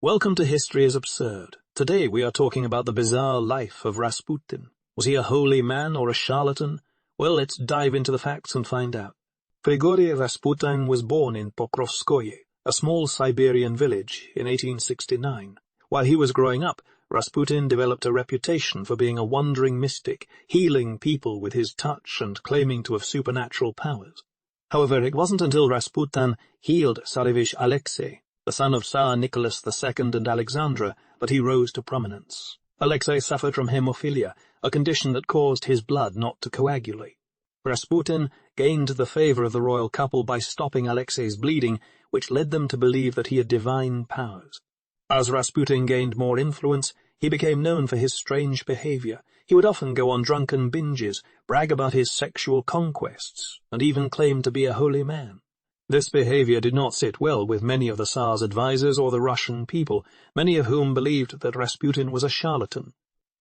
Welcome to History is Absurd. Today we are talking about the bizarre life of Rasputin. Was he a holy man or a charlatan? Well, let's dive into the facts and find out. Grigory Rasputin was born in Pokrovskoye, a small Siberian village, in 1869. While he was growing up, Rasputin developed a reputation for being a wandering mystic, healing people with his touch and claiming to have supernatural powers. However, it wasn't until Rasputin healed Tsarevich Alexei, the son of Tsar Nicholas II and Alexandra, that he rose to prominence. Alexei suffered from hemophilia, a condition that caused his blood not to coagulate. Rasputin gained the favor of the royal couple by stopping Alexei's bleeding, which led them to believe that he had divine powers. As Rasputin gained more influence, he became known for his strange behavior. He would often go on drunken binges, brag about his sexual conquests, and even claim to be a holy man. This behavior did not sit well with many of the Tsar's advisers or the Russian people, many of whom believed that Rasputin was a charlatan.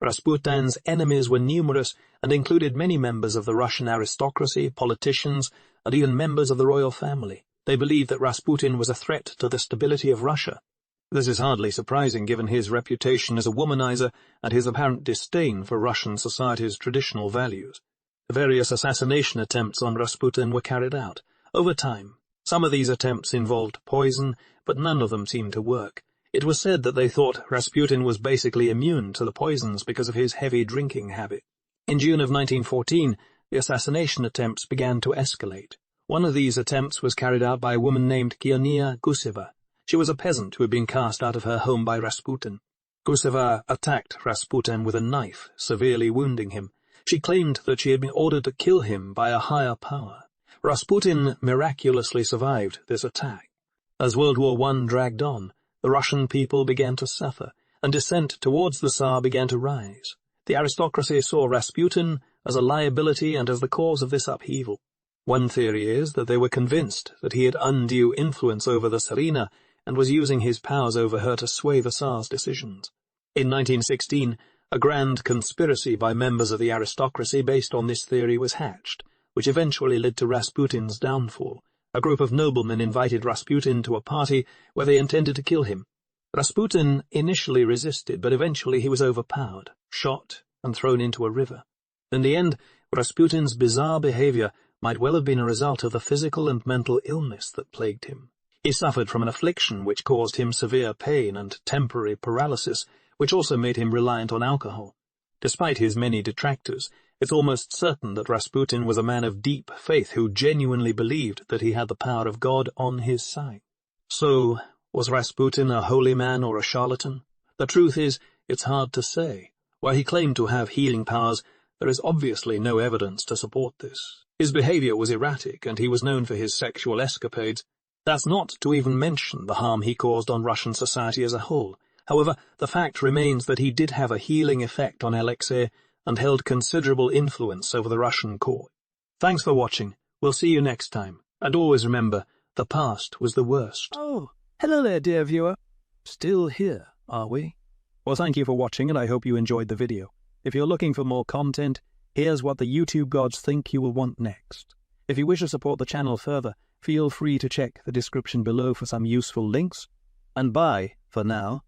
Rasputin's enemies were numerous and included many members of the Russian aristocracy, politicians, and even members of the royal family. They believed that Rasputin was a threat to the stability of Russia. This is hardly surprising given his reputation as a womanizer and his apparent disdain for Russian society's traditional values. Various assassination attempts on Rasputin were carried out. Over time, some of these attempts involved poison, but none of them seemed to work. It was said that they thought Rasputin was basically immune to the poisons because of his heavy drinking habit. In June of 1914, the assassination attempts began to escalate. One of these attempts was carried out by a woman named Kionia Guseva. She was a peasant who had been cast out of her home by Rasputin. Guseva attacked Rasputin with a knife, severely wounding him. She claimed that she had been ordered to kill him by a higher power. Rasputin miraculously survived this attack. As World War I dragged on, the Russian people began to suffer, and dissent towards the Tsar began to rise. The aristocracy saw Rasputin as a liability and as the cause of this upheaval. One theory is that they were convinced that he had undue influence over the Tsarina and was using his powers over her to sway the Tsar's decisions. In 1916, a grand conspiracy by members of the aristocracy based on this theory was hatched, which eventually led to Rasputin's downfall. A group of noblemen invited Rasputin to a party where they intended to kill him. Rasputin initially resisted, but eventually he was overpowered, shot, and thrown into a river. In the end, Rasputin's bizarre behavior might well have been a result of the physical and mental illness that plagued him. He suffered from an affliction which caused him severe pain and temporary paralysis, which also made him reliant on alcohol. Despite his many detractors, it's almost certain that Rasputin was a man of deep faith who genuinely believed that he had the power of God on his side. So, was Rasputin a holy man or a charlatan? The truth is, it's hard to say. While he claimed to have healing powers, there is obviously no evidence to support this. His behavior was erratic, and he was known for his sexual escapades. That's not to even mention the harm he caused on Russian society as a whole. However, the fact remains that he did have a healing effect on Alexei and held considerable influence over the Russian court. Thanks for watching. We'll see you next time. And always remember, the past was the worst. Oh, hello there, dear viewer. Still here, are we? Well, thank you for watching, and I hope you enjoyed the video. If you're looking for more content, here's what the YouTube gods think you will want next. If you wish to support the channel further, feel free to check the description below for some useful links. And bye, for now.